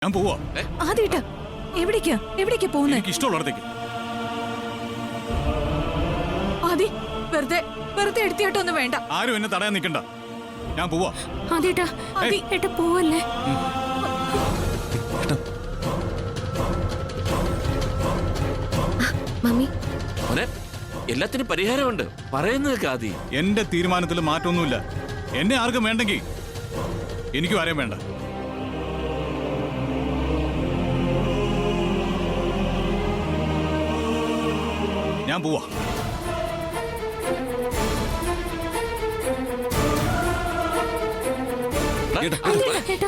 ഞാൻ പോവാ. ആദ്യേട്ടാ എവിടേക്കാ പോകുന്നേ? എനിക്ക് ഇഷ്ടമുള്ളിടത്തേക്ക്. ആദി വെറുതെ എടുത്തിട്ടൊന്നും വേണ്ട. ആരും എന്നെ തടയാൻ നിൽക്കണ്ട. ഞാൻ പോവാ. ആദ്യേട്ടാ ഏട്ടാ പോവല്ലേ. മമ്മി എല്ലാത്തിനും പരിഹാരമുണ്ട്. പറയുന്നത് ആദി. എന്റെ തീരുമാനത്തിൽ മാറ്റമൊന്നുമില്ല. എന്നെ ആർക്കും വേണ്ടെങ്കിൽ എനിക്കും ആരെയും വേണ്ട. ഞാൻ പോവാ.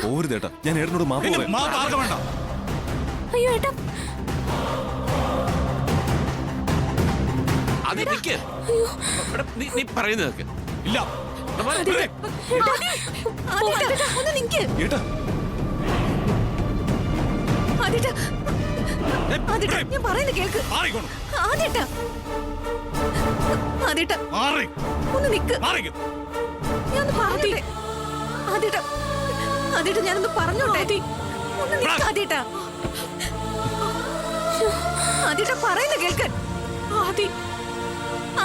പോരുതേട്ടാ, ഞാൻ ഏട്ടനോട് മാപ്പ് പറയാം. മാപ്പ് ആർക്കും വേണ്ട. അയ്യോ ഏട്ടാ, ആദി നിക്ക്. നീ പറയുന്നത് കേൾക്ക്. ഇല്ല. ഒന്ന് നിക്ക്. ഏട്ടാ, ആദ്യേട്ടാ ഞാൻ പറയുന്നത് കേൾക്ക്. മാറിക്കോണം. ആദ്യേട്ടാ മാറി. ഒന്ന് നിക്ക്. മാറിക്കോ. ഞാനൊന്ന് പറഞ്ഞോട്ടെ. ആദ്യേട്ടാ ഞാനൊന്ന് പറഞ്ഞോട്ടെ. ഒന്ന് നിക്ക് ആദ്യേട്ടാ. ആദ്യേട്ടാ പറയുന്നത് കേൾക്ക്.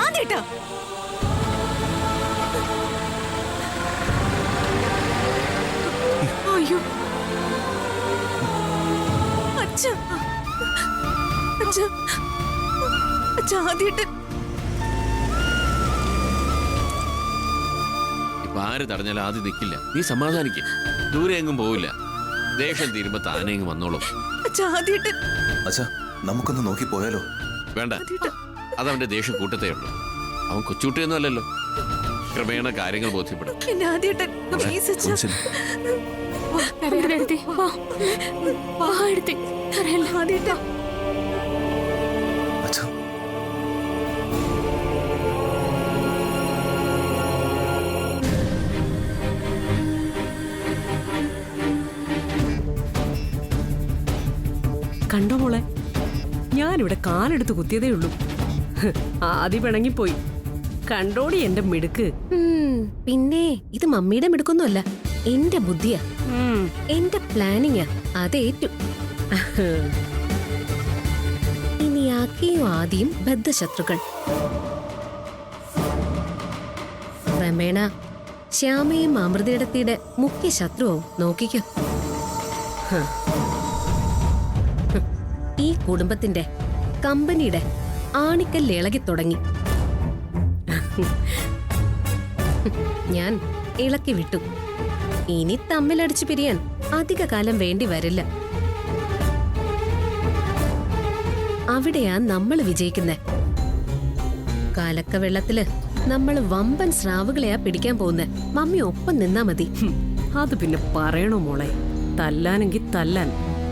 ആദ്യേട്ടാ അയ്യോ അച്ഛാ ആദ്യേട്ടൻ ഇപ്പൊ ആര് തടഞ്ഞാലും ആദ്യം നിക്കില്ല. നീ സമാധാനിക്ക്. ദൂരെ എങ്ങും പോവില്ല. ദേഷ്യം തീരുമ്പോ താനെ എങ്ങും വന്നോളും. ആദ്യേട്ടൻ അച്ഛാ, നമുക്കൊന്ന് നോക്കി പോയാലോ? വേണ്ട, അതവന്റെ ദേഷ്യം കൂട്ടത്തേ ഉള്ളൂ. അവൻ കൊച്ചുകുട്ടിയൊന്നും അല്ലല്ലോ. ക്രമേണ കാര്യങ്ങൾ ബോധ്യപ്പെടും. എന്നെ ആദ്യേട്ടൻ പ്ലീസ് അച്ഛാ. ആദ്യേട്ടാ അച്ഛാ, കണ്ടോ മോളെ, ഞാനിവിടെ കാലെടുത്ത് കുത്തിയതേ ഉള്ളൂ. ആദ്യം പിണങ്ങിപ്പോയി. കണ്ടോടി എന്റെ മിടുക്ക്. പിന്നെ ഇത് മമ്മിയുടെ മിടുക്കൊന്നുമല്ല, എന്റെ ബുദ്ധിയാ, എന്റെ പ്ലാനിങ്ങാ. അതേറ്റു. ഇനി ആക്കിയും ആദ്യം ബദ്ധശത്രുക്കൾ. ക്രമേണ ശ്യാമയും അമൃതയിടത്തിയുടെ മുഖ്യ ശത്രുവും നോക്കിക്കോ. ഈ കുടുംബത്തിന്റെ കമ്പനിയുടെ ആണിക്കല്ല് ഇളകി തുടങ്ങി. ഞാൻ ഇളക്കി വിട്ടു. ഇനി തമ്മിലടിച്ചു പിരിയാൻ അധിക കാലം വേണ്ടി വരില്ല. അവിടെയാ നമ്മൾ വിജയിക്കുന്നേ. കാലക്കവെള്ളത്തില് നമ്മൾ വമ്പൻ സ്രാവുകളെയാ പിടിക്കാൻ പോകുന്നേ. മമ്മി ഒപ്പം നിന്നാ മതി. അത് പിന്നെ പറയണോ മോളെ, തല്ലാനെങ്കിൽ തല്ലാൻ,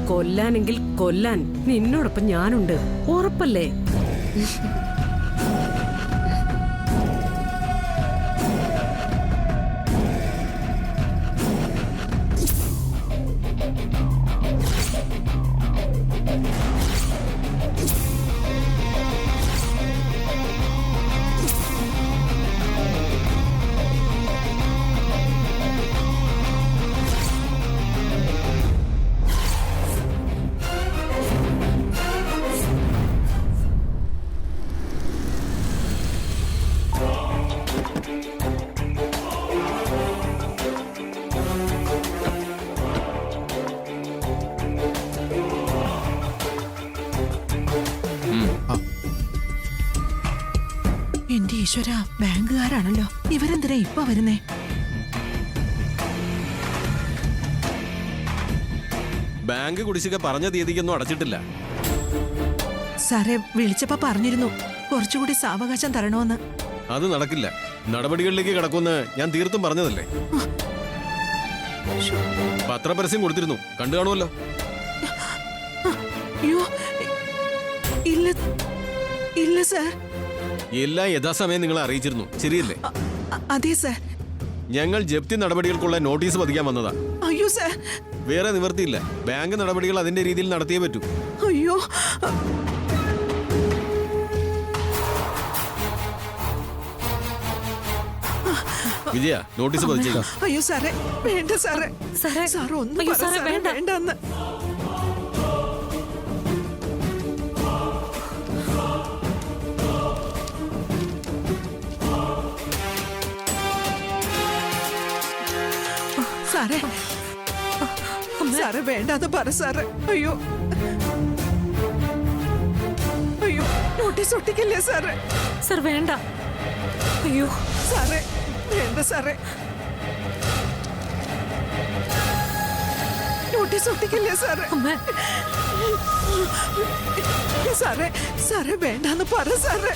കൊല്ലാനെങ്കിൽ കൊല്ലാൻ നിന്നോടൊപ്പം ഞാനുണ്ട്. ഉറപ്പല്ലേ? എന്റെ ഈശ്വര, ബാങ്കുകാരാണല്ലോ. ഇവരെന്തിനാ ഇപ്പൊ വരുന്നേ? ബാങ്ക് കുടിശ്ശിക പറഞ്ഞ തീയതിക്കൊന്നും അടച്ചിട്ടില്ല. സാറേ, വിളിച്ചപ്പോ പറഞ്ഞിരുന്നു കുറച്ചുകൂടി സാവകാശം തരണോന്ന്. അത് നടക്കില്ല. നടപടികളിലേക്ക് കടക്കുമെന്ന് ഞാൻ തീർത്തും പറഞ്ഞതല്ലേ. പത്രപരസ്യം കൊടുത്തിരുന്നു, കണ്ടു കാണുമല്ലോ. അയ്യോ ഇല്ല ഇല്ല സാർ. എല്ലാം യഥാസമയം നിങ്ങളെ അറിയിച്ചിരുന്നു, ശരിയല്ലേ? അതെ സാർ. ഞങ്ങൾ ജപ്തി നടപടികൾക്കുള്ള നോട്ടീസ് പതിക്കാൻ വന്നതാ. അയ്യോ സാർ, വേറെ നിവർത്തിയില്ല. ബാങ്ക് നടപടികൾ അതിന്റെ രീതിയിൽ നടത്തിയേ പറ്റൂ. അയ്യോ വിജയ നോട്ടീസ് പതിച്ചേക്കാം. അയ്യോ സാറേ വേണ്ട സാറേ സാറേ, സാർ ഒന്നും അയ്യോ പറ സാറേ, സാറേ, വേണ്ട. വേണ്ടെന്ന്. സാറേ സാറേ വേണ്ടാന്ന് പറ സാറേ. അയ്യോ അയ്യോ നോട്ടീസ് ഒട്ടിക്കല്ലേ സാറേ. സാർ വേണ്ട. അയ്യോ സാറേ വേണ്ട സാറേ. നോട്ടീസ് ഒട്ടിക്കില്ലേ സാറേ. അമ്മ, സാറേ സാറേ വേണ്ടാന്ന് പറ സാറേ.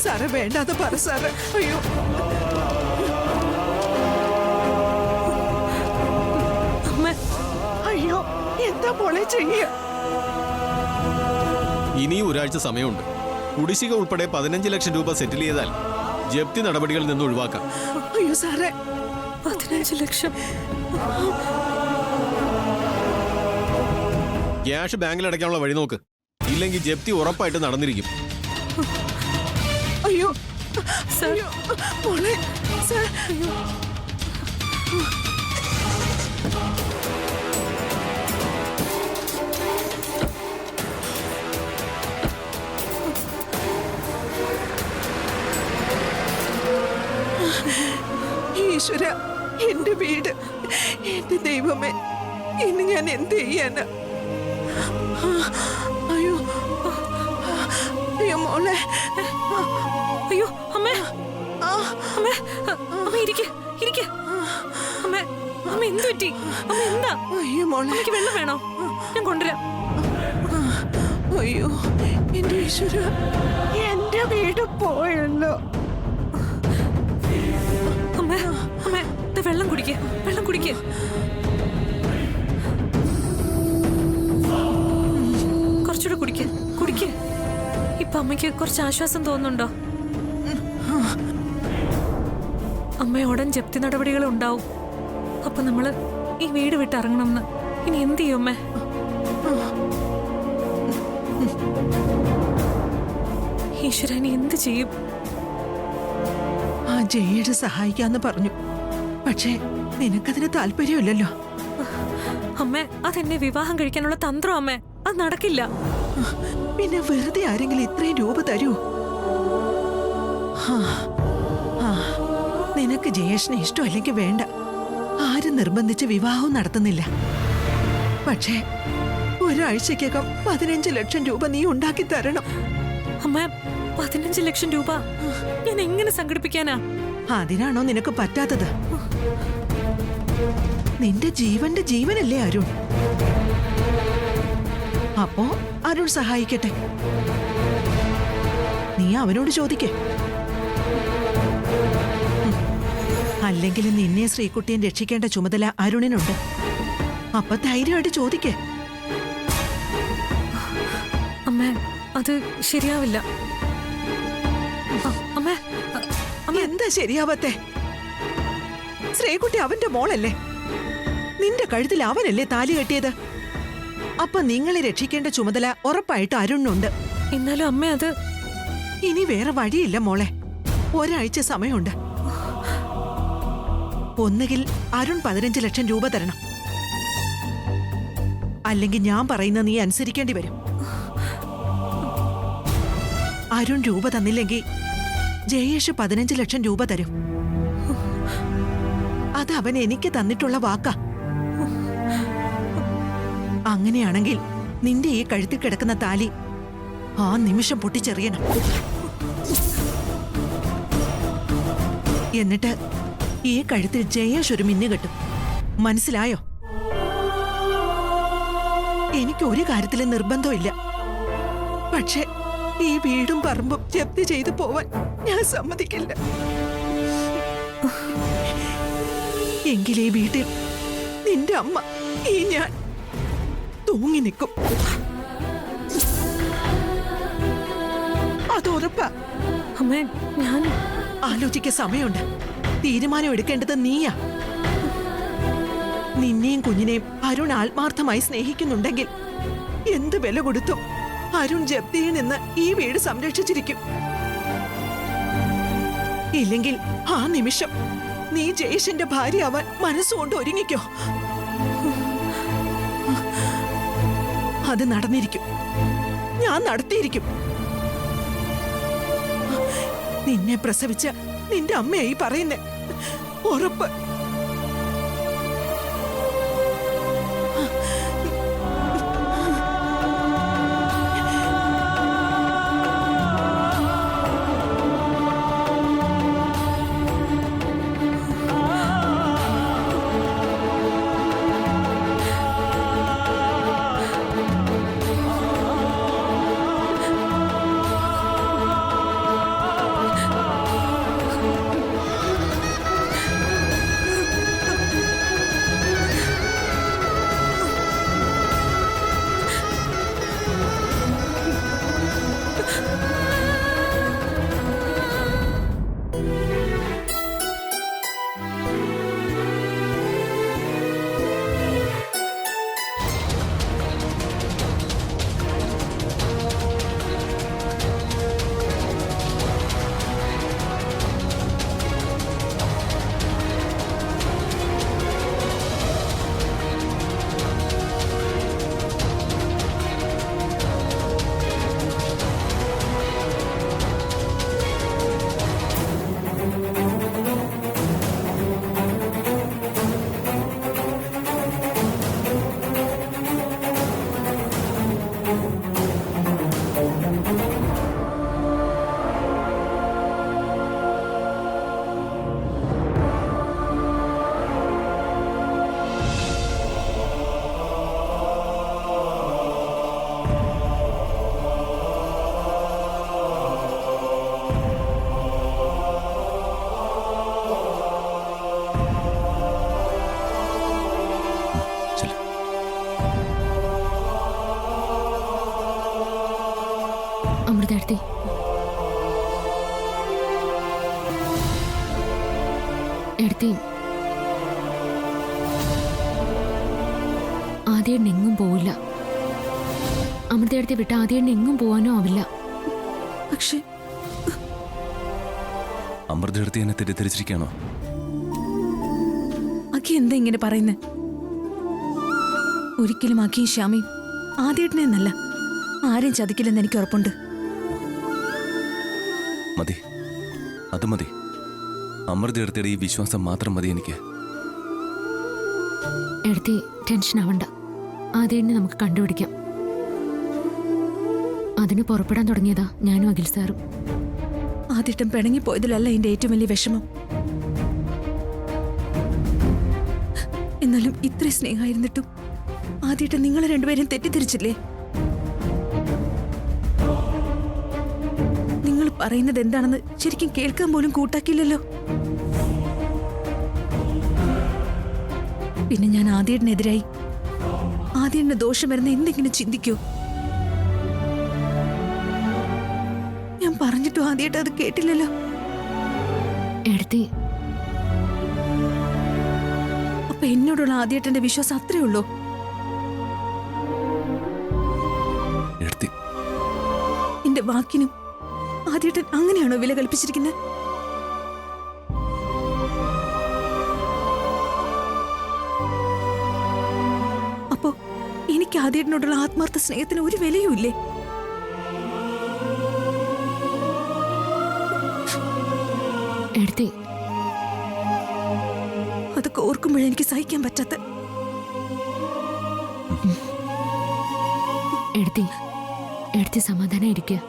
സാറേ വേണ്ടാന്ന് പറ സാറേ. അയ്യോ അമ്മ, അയ്യോ എന്താ മോളെ ചെയ്യ. ഇനിയും ഒരാഴ്ച സമയമുണ്ട്. കുടിശ്ശിക ഉൾപ്പെടെ 15 ലക്ഷം രൂപ സെറ്റിൽ ചെയ്താൽ ജപ്തി നടപടികളിൽ നിന്ന് ഒഴിവാക്കാം. അയ്യോ സാറേ 15 ലക്ഷം. ക്യാഷ് ബാങ്കിൽ അടയ്ക്കാനുള്ള വഴി നോക്ക്. ഇല്ലെങ്കിൽ ജപ്തി ഉറപ്പായിട്ട് നടന്നിരിക്കും. അയ്യോ സാർ, അയ്യോ മോളെ സാർ. ഈശ്വര എന്റെ വീട്, എന്റെ ദൈവമേ, ഇനി ഞാൻ എന്ത് ചെയ്യാനാ. അയ്യോ അയ്യോ മോളെ. അയ്യോ അമ്മേ, അമ്മേ, അമ്മ ഇരിക്ക്, ഇരിക്ക്. അമ്മേ, അമ്മ എന്ത് പറ്റി? അമ്മ എന്താ? അയ്യോ മോളെ. അമ്മയ്ക്ക് വെള്ളം വേണോ? ഞാൻ കൊണ്ടുവരാം. അയ്യോ എന്റെ ഈശ്വര എന്റെ വീട് പോയല്ലോ. അമ്മേ, അമ്മേ, ദേ വെള്ളം കുടിക്ക്, വെള്ളം കുടിക്ക്. കുറച്ചുകൂടെ കുടിക്ക്, കുടിക്ക്. ഇപ്പൊ അമ്മയ്ക്ക് കുറച്ച് ആശ്വാസം തോന്നുന്നുണ്ടോ? അമ്മ ഉടൻ ജപ്തി നടപടികൾ ഉണ്ടാവും. അപ്പൊ നമ്മള് ഈ വീട് വിട്ട് ഇറങ്ങണമെന്ന്. ഇനി എന്ത് ചെയ്യും അമ്മേ? ഈശ്വര, ഇനി എന്ത് ചെയ്യും? ആ ജയേഷ് സഹായിക്കാന്ന് പറഞ്ഞു. പക്ഷേ നിനക്കതിന് താല്പര്യമില്ലല്ലോ. അമ്മേ, അതെന്നെ വിവാഹം കഴിക്കാനുള്ള തന്ത്രം അമ്മേ. അത് നടക്കില്ല. പിന്നെ വെറുതെ ആരെങ്കിലും ഇത്രയും രൂപ തരൂ? നിനക്ക് ജയേഷിനെ ഇഷ്ടമല്ലെങ്കിൽ വേണ്ട. ആരും നിർബന്ധിച്ച് വിവാഹവും നടത്തുന്നില്ല. പക്ഷേ ഒരാഴ്ചക്കകം 15 ലക്ഷം രൂപ നീ ഉണ്ടാക്കി തരണം. അമ്മ, 15 ലക്ഷം രൂപ ഞാൻ എങ്ങനെ സംഘടിപ്പിക്കാനാ? അതിനാണോ നിനക്ക് പറ്റാത്തത്? നിന്റെ ജീവന്റെ ജീവനല്ലേ അരുൺ. അപ്പോ അരുൺ സഹായിക്കട്ടെ. നീ അവനോട് ചോദിക്കേ. അല്ലെങ്കിൽ നിന്നെ ശ്രീകുട്ടിയെ രക്ഷിക്കേണ്ട ചുമതല അരുണിനുണ്ട്. അപ്പൊ ധൈര്യമായിട്ട് ചോദിക്കേ. അമ്മേ, അത് ശരിയാവില്ല. അമ്മേ, എന്താ ശരിയാവത്തെ? ശ്രീകുട്ടി അവന്റെ മോളല്ലേ? നിന്റെ കഴുത്തിൽ അവനല്ലേ താലി കെട്ടിയത്? അപ്പൊ നിങ്ങളെ രക്ഷിക്കേണ്ട ചുമതല ഉറപ്പായിട്ട് അരുണിനുണ്ട്. എന്നാലും അമ്മ, അത് ഇനി വേറെ വഴിയില്ല മോളെ. ഒരാഴ്ച സമയമുണ്ട്. ഒന്നുകിൽ അരുൺ 15 ലക്ഷം രൂപ തരണം, അല്ലെങ്കിൽ ഞാൻ പറയുന്ന നീ അനുസരിക്കേണ്ടി വരും. അരുൺ രൂപ തന്നില്ലെങ്കിൽ ജയേഷ് 15 ലക്ഷം രൂപ തരും. അത് അവൻ എനിക്ക് തന്നിട്ടുള്ള വാക്കാ. അങ്ങനെയാണെങ്കിൽ നിന്റെ ഈ കഴുത്തിൽ കിടക്കുന്ന താലി ആ നിമിഷം പൊട്ടിച്ചെറിയണം. എന്നിട്ട് ഈ കഴുത്തിൽ ജയേഷ് ഒരു മിന്നു കെട്ടും. മനസ്സിലായോ? എനിക്ക് ഒരു കാര്യത്തിലും നിർബന്ധമില്ല. പക്ഷേ ഈ വീടും പറമ്പും ജപ്തി ചെയ്തു പോവാൻ ഞാൻ സമ്മതിക്കില്ല. എങ്കിലേ വീട്ടിൽ നിന്റെ അമ്മ, ഈ ഞാൻ തൂങ്ങി നിൽക്കും. അതുറപ്പാ. അമ്മേ, ഞാൻ ആലോചിക്കാൻ സമയമുണ്ട്. തീരുമാനം എടുക്കേണ്ടത് നീയാ. നിന്നെയും കുഞ്ഞിനെയും അരുൺ ആത്മാർത്ഥമായി സ്നേഹിക്കുന്നുണ്ടെങ്കിൽ എന്ത് വില കൊടുത്തും അരുൺ ജപ്തിയിൽ നിന്ന് ഈ വീട് സംരക്ഷിച്ചിരിക്കും. ഇല്ലെങ്കിൽ ആ നിമിഷം നീ ജയേഷിന്റെ ഭാര്യയാവാൻ മനസ്സുകൊണ്ട് ഒരുങ്ങിക്കോ. അത് നടന്നിരിക്കും, ഞാൻ നടത്തിയിരിക്കും. നിന്നെ പ്രസവിച്ച നിന്റെ അമ്മയായി പറയുന്നേ, ഉറപ്പ്. അമൃതേടത്തി, എടുത്തി ആദ്യം എങ്ങും പോവില്ല. അമൃതേടത്തി വിട്ട് ആദ്യം എങ്ങും പോവാനോ ആവില്ല. പക്ഷെ അമൃതയെടുത്ത് എന്നെ തെറ്റിദ്ധരിച്ചിരിക്കുകയാണോ? അഖി എന്താ ഇങ്ങനെ പറയുന്നേ? ഒരിക്കലും അഖിയും ശ്യാമയും ആദ്യേട്ടനെ എന്നല്ല ആരെയും ചതിക്കില്ലെന്ന് എനിക്ക് ഉറപ്പുണ്ട്. മതി, അത് മതി. അമൃതയെടുത്തിയുടെ ഈ വിശ്വാസം മാത്രം മതി എനിക്ക്. എടുത്തി ടെൻഷൻ ആവണ്ട, ആദ്യം നമുക്ക് കണ്ടുപിടിക്കാം. അതിന് പുറപ്പെടാൻ തുടങ്ങിയതാ ഞാനും അഖിൽ സാറും. ആദ്യട്ടം പിണങ്ങിപ്പോയതിലല്ല എന്റെ ഏറ്റവും വലിയ വിഷമം. എന്നാലും ഇത്രയും സ്നേഹമായിരുന്നിട്ടും ആദ്യട്ടം നിങ്ങളെ രണ്ടുപേരും തെറ്റിദ്ധരിച്ചില്ലേ? നിങ്ങൾ പറയുന്നത് എന്താണെന്ന് ശരിക്കും കേൾക്കാൻ പോലും കൂട്ടാക്കില്ലല്ലോ. പിന്നെ ഞാൻ ആദ്യേട്ടനെതിരായി ആദ്യേട്ടന് ദോഷം വരുന്ന എന്തെങ്കിലും ചിന്തിക്കൂ? ഞാൻ പറഞ്ഞിട്ടും ആദ്യേട്ടൻ അത് കേട്ടില്ലല്ലോ. എടുത്തി, അപ്പൊ എന്നോടുള്ള ആദ്യേട്ടന്റെ വിശ്വാസം അത്രേ ഉള്ളൂ? എടുത്തി, എന്റെ വാക്കിനും ആദ്യേട്ടൻ അങ്ങനെയാണോ വില കൽപ്പിച്ചിരിക്കുന്നത്? അപ്പോ എനിക്ക് ആദ്യേട്ടനോടുള്ള ആത്മാർത്ഥ സ്നേഹത്തിന് ഒരു വിലയുമില്ലേ? എടുത്തി, അതൊക്കെ ഓർക്കുമ്പോഴെനിക്ക് സഹിക്കാൻ പറ്റാത്ത. എടുത്തി, എടുത്തി സമാധാനം ഇരിക്കുക.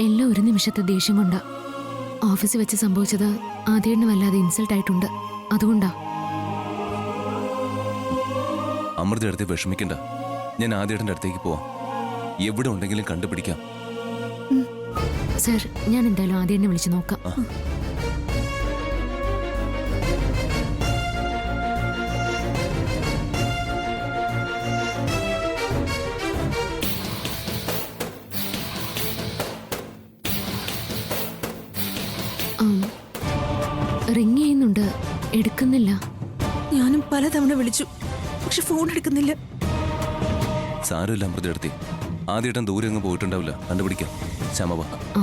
എല്ലാം ഒരു നിമിഷത്തെ ദേഷ്യം കൊണ്ടാ. ഓഫീസിൽ വെച്ച് സംഭവിച്ചത് ആദ്യേട്ടന് വല്ലാതെ ഇൻസൾട്ട് ആയിട്ടുണ്ട്, അതുകൊണ്ടാ. അമൃതയെടുത്ത് വിഷമിക്കണ്ട. ഞാൻ ആദ്യേട്ടൻ്റെ അടുത്തേക്ക് പോവാം. എവിടെ ഉണ്ടെങ്കിലും കണ്ടുപിടിക്കാം. സർ, ഞാൻ എന്തായാലും ആദ്യേട്ടനെ വിളിച്ചു നോക്കാം. റിങ് ചെയ്യുന്നുണ്ട്, എടുക്കുന്നില്ല. ഞാനും പലതവണ വിളിച്ചു, പക്ഷെ ഫോൺ എടുക്കുന്നില്ല. സാരമില്ല അമൃതയെടുത്തി, ആദ്യേട്ടൻ ദൂരെ അങ്ങ് പോയിട്ടുണ്ടാവില്ല. കണ്ടുപിടിക്കാം. ശ്യാമ, ആ,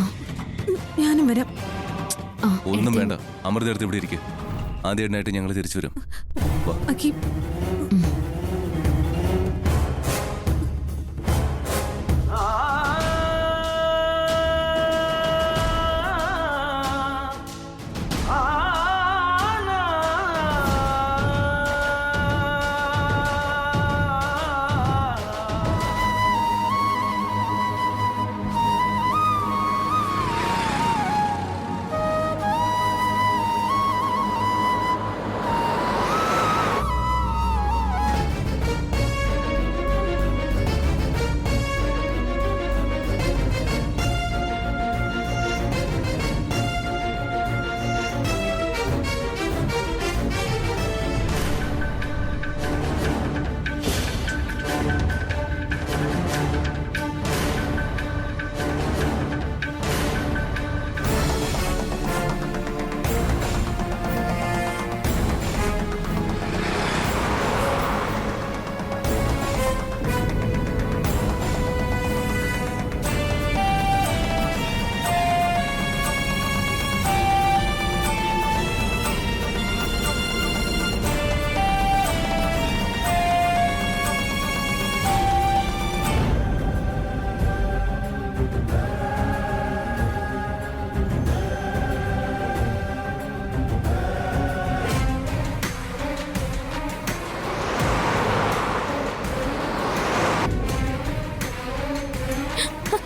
ഞാനും വരാം. ഒന്നും വേണ്ട, അമൃത എടുത്ത് ഇവിടെ ഇരിക്കും. ആദ്യമായിട്ട് ഞങ്ങൾ തിരിച്ചു വരും. വാ. അഖി,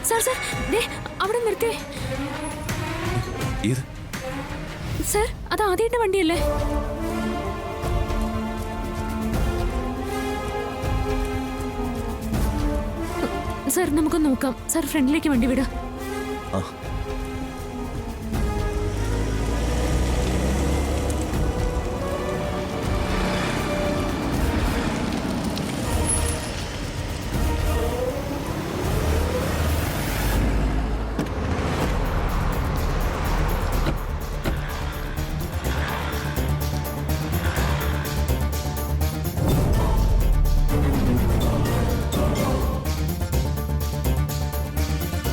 സാർ സാർ ദേ അവിടെ നിർത്തേ. ഏത്? സാർ അത് ആദ്യമായിട്ട് വണ്ടിയല്ലേ? സാർ നമുക്കൊന്ന് നോക്കാം. സാർ ഫ്രണ്ടിലേക്ക് വണ്ടി വിടാം. ആ.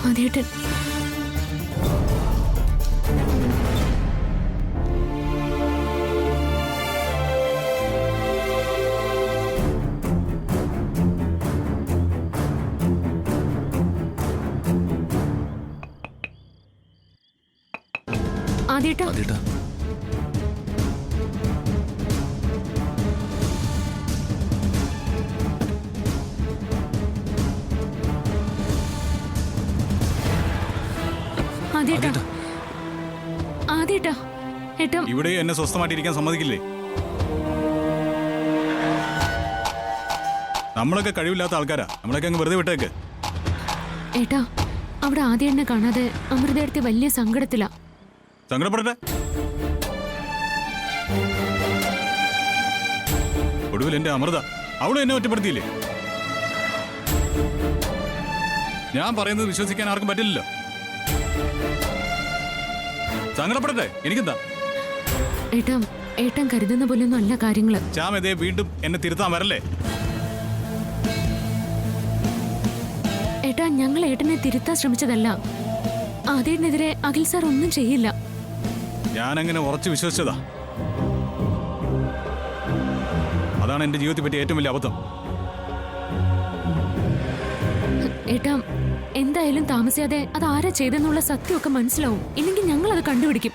ആദ്യമായിട്ട് ആദ്യമായിട്ടാ ആദ്യമായിട്ടാ. ആദ്യമായിട്ടാ ആദ്യമായിട്ടാ ഏട്ടാ. ഇവിടെ എന്നെ സ്വസ്ഥമായിട്ടിരിക്കാൻ സമ്മതിക്കില്ലേ? നമ്മളൊക്കെ കഴിവില്ലാത്ത ആൾക്കാരാ, നമ്മളൊക്കെ അങ്ങ് വെറുതെ വിട്ടേക്ക്. ഏട്ടാ അവിടെ ആദ്യം എന്നെ കാണാതെ അമൃതയെടുത്ത് വലിയ സങ്കടത്തിലാ. സങ്കടപ്പെടട്ടെ. ഒടുവിൽ എന്റെ അമൃത അവളും എന്നെ ഒറ്റപ്പെടുത്തിയില്ലേ? ഞാൻ പറയുന്നത് വിശ്വസിക്കാൻ ആർക്കും പറ്റില്ലല്ലോ. സങ്കടപ്പെടട്ടെ, എനിക്കെന്താ? ഏട്ടാ ഏട്ടൻ കരുതുന്ന പോലെയൊന്നും അല്ല കാര്യങ്ങള്. ശ്യാമതേ വീണ്ടും എന്നെ തിരുത്താൻ വരല്ലേ? ഏട്ടാ ഞങ്ങൾ ഏട്ടനെ തിരുത്താൻ ശ്രമിച്ചതല്ല. ആദ്യനെതിരെ അഖിൽ സാർ ഒന്നും ചെയ്യില്ല. ഞാനങ്ങനെ ഉറച്ചു വിശ്വസിച്ചതാ. അതാണ് എന്റെ ജീവിതത്തെ പറ്റി ഏറ്റവും വലിയ അബദ്ധം. ഏട്ടാ എന്തായാലും താമസിയാതെ അത് ആരാ ചെയ്തെന്നുള്ള സത്യമൊക്കെ മനസ്സിലാവും. ഇല്ലെങ്കിൽ ഞങ്ങൾ അത് കണ്ടുപിടിക്കും.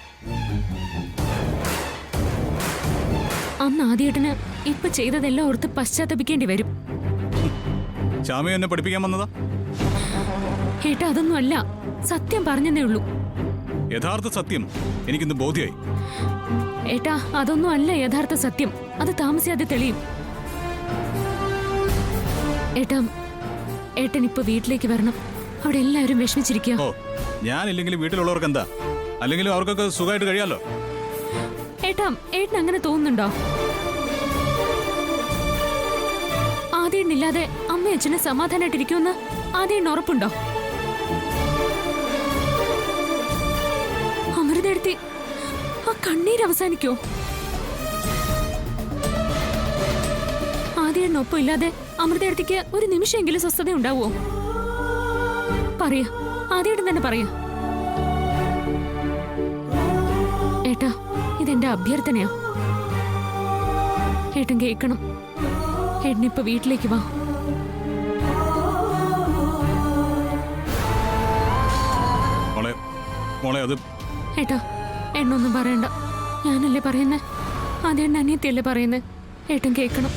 അന്ന് ആദ്യേട്ടന് ഇപ്പൊ ചെയ്തതെല്ലാം ഓർത്ത് പശ്ചാത്തപിക്കേണ്ടി വരും. ശ്യാമ എന്നെ പഠിപ്പിക്കാൻ വന്നതാ? ഏട്ടാ അതൊന്നും അല്ല, സത്യം പറഞ്ഞതേ ഉള്ളൂ. യഥാർത്ഥ സത്യം എനിക്കിന്ന് ബോധ്യമായി. ഏട്ടാ അതൊന്നും അല്ല യഥാർത്ഥ സത്യം. അത് താമസിയാതെ തെളിയും. ഏട്ടാ ഏട്ടൻ ഇപ്പൊ വീട്ടിലേക്ക് വരണം. അവിടെ എല്ലാവരും വിഷമിച്ചിരിക്കുക. ഓ, ഞാനില്ലെങ്കിലും വീട്ടിലുള്ളവർക്ക് എന്താ? അല്ലെങ്കിലും അവർക്കൊക്കെ സുഖമായിട്ട് കഴിയാലോ. ഏട്ടാ ഏട്ടൻ അങ്ങനെ തോന്നുന്നുണ്ടോ? ആദ്യനില്ലാതെ അമ്മ അച്ഛനെ സമാധാനമായിട്ടിരിക്കുമെന്ന് ആദ്യം ഉറപ്പുണ്ടോ? അമൃതയെടുത്തി ആ കണ്ണീര് അവസാനിക്കോ? ആദ്യനൊപ്പം ഇല്ലാതെ അമൃതയെടുത്തിക്ക് ഒരു നിമിഷമെങ്കിലും സ്വസ്ഥത ഉണ്ടാവോ? പറയാ, ആദ്യമായിട്ട് തന്നെ പറയാ. ഇതെന്റെ അഭ്യർത്ഥനയാ. ഏട്ടൻ കേൾക്കണം. ഏട്ടനിപ്പോ വീട്ടിലേക്ക് വാ. മോളെ മോളെ അത് ഏട്ടാ, എണ്ണൊന്നും പറയണ്ട. ഞാനല്ലേ പറയുന്നേ, അതേണ്ട അനിയത്തിയല്ലേ പറയുന്നേ. ഏട്ടൻ കേൾക്കണം.